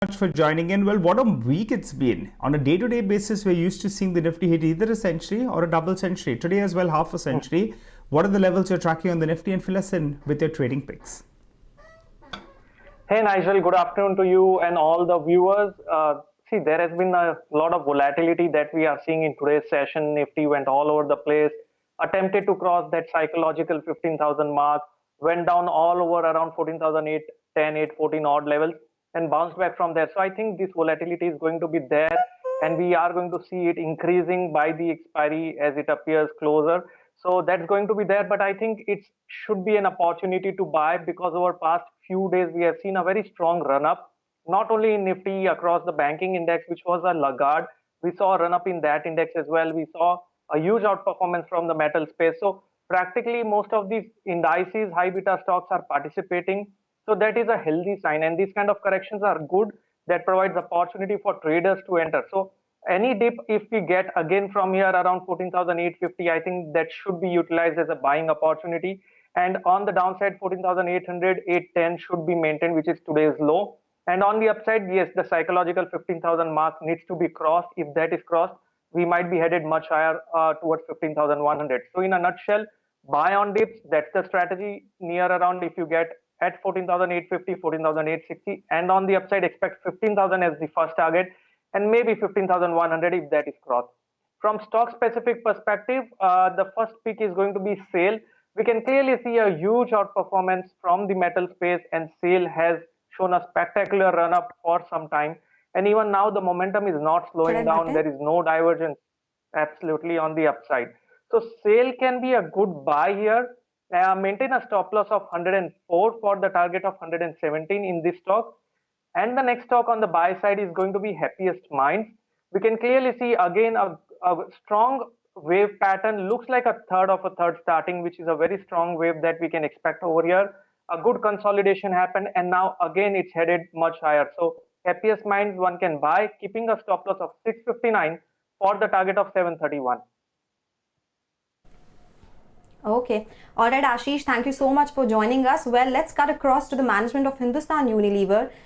much for joining in. Well, what a week it's been. On a day-to-day basis, we're used to seeing the Nifty hit either a century or a double century. Today as well, half a century. What are the levels you're tracking on the Nifty, and fill us in with your trading picks? Hey Nigel, good afternoon to you and all the viewers. See, there has been a lot of volatility that we are seeing in today's session. Nifty went all over the place, attempted to cross that psychological 15,000 mark, went down all over around 14,810, 814 odd levels, and bounced back from there. So I think this volatility is going to be there, and we are going to see it increasing by the expiry as it appears closer. So that's going to be there, but I think it should be an opportunity to buy, because over past few days we have seen a very strong run up, not only in Nifty, across the banking index, which was a laggard. We saw a run up in that index as well. We saw a huge outperformance from the metal space. So practically most of these indices, high beta stocks, are participating. So that is a healthy sign, and these kind of corrections are good. That provides opportunity for traders to enter. So any dip, if we get again from here around 14,850, I think that should be utilized as a buying opportunity. And on the downside, 14,800, 810 should be maintained, which is today's low. And on the upside, yes, the psychological 15,000 mark needs to be crossed. If that is crossed, we might be headed much higher towards 15,100. So in a nutshell, buy on dips. That's the strategy. Near around, if you get at 14,850, 14,860, and on the upside, expect 15,000 as the first target, and maybe 15,100 if that is crossed. From stock specific perspective, the first pick is going to be SAIL. We can clearly see a huge outperformance from the metal space, and SAIL has shown a spectacular run up for some time, and even now the momentum is not slowing down. There is no divergence absolutely on the upside. So SAIL can be a good buy here. Maintain a stop loss of 104 for the target of 117 in this stock. And the next stock on the buy side is going to be Happiest Minds. We can clearly see again a strong wave pattern. Looks like a third of a third starting, which is a very strong wave that we can expect over here. A good consolidation happened, and now again it's headed much higher. So Happiest Minds one can buy, keeping a stop loss of 659 for the target of 731. Okay. All right, Ashish, thank you so much for joining us. Well, let's cut across to the management of Hindustan Unilever.